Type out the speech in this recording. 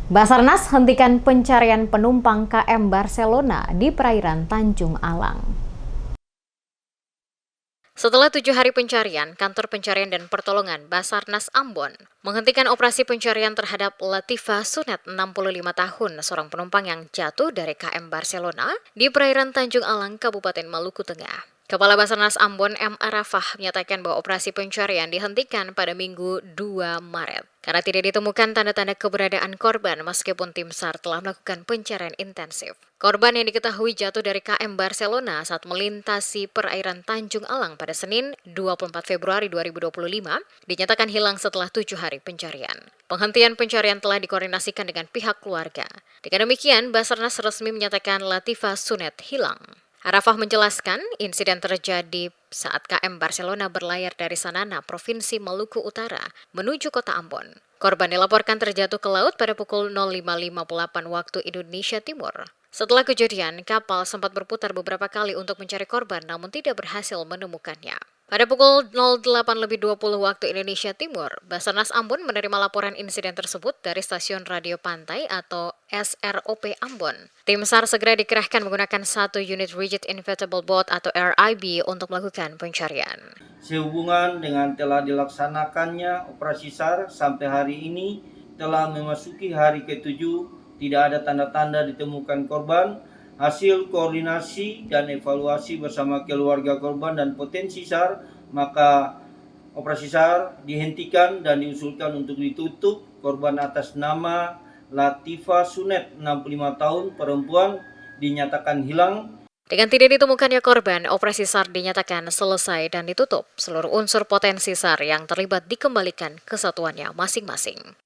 Basarnas hentikan pencarian penumpang KM Barcelona di perairan Tanjung Alang. Setelah 7 hari pencarian, Kantor Pencarian dan Pertolongan Basarnas Ambon menghentikan operasi pencarian terhadap Latifah Sunet, 65 tahun, seorang penumpang yang jatuh dari KM Barcelona di perairan Tanjung Alang, Kabupaten Maluku Tengah. Kepala Basarnas Ambon M. Arafah menyatakan bahwa operasi pencarian dihentikan pada Minggu 2 Maret. Karena tidak ditemukan tanda-tanda keberadaan korban meskipun tim SAR telah melakukan pencarian intensif. Korban yang diketahui jatuh dari KM Barcelona saat melintasi perairan Tanjung Alang pada Senin 24 Februari 2025 dinyatakan hilang setelah 7 hari pencarian. Penghentian pencarian telah dikoordinasikan dengan pihak keluarga. Dengan demikian, Basarnas resmi menyatakan Latifah Sunet hilang. Arafah menjelaskan, insiden terjadi saat KM Barcelona berlayar dari Sanana, Provinsi Maluku Utara, menuju kota Ambon. Korban dilaporkan terjatuh ke laut pada pukul 05.58 waktu Indonesia Timur. Setelah kejadian, kapal sempat berputar beberapa kali untuk mencari korban namun tidak berhasil menemukannya. Pada pukul 08.20 waktu Indonesia Timur, Basarnas Ambon menerima laporan insiden tersebut dari Stasiun Radio Pantai atau SROP Ambon. Tim SAR segera dikerahkan menggunakan 1 unit Rigid Inflatable Boat atau RIB untuk melakukan pencarian. Sehubungan dengan telah dilaksanakannya operasi SAR sampai hari ini telah memasuki hari ke-7, tidak ada tanda-tanda ditemukan korban. Hasil koordinasi dan evaluasi bersama keluarga korban dan potensi SAR, maka operasi SAR dihentikan dan diusulkan untuk ditutup. Korban atas nama Latifah Sunet, 65 tahun, perempuan, dinyatakan hilang. Dengan tidak ditemukannya korban, operasi SAR dinyatakan selesai dan ditutup. Seluruh unsur potensi SAR yang terlibat dikembalikan ke satuannya masing-masing.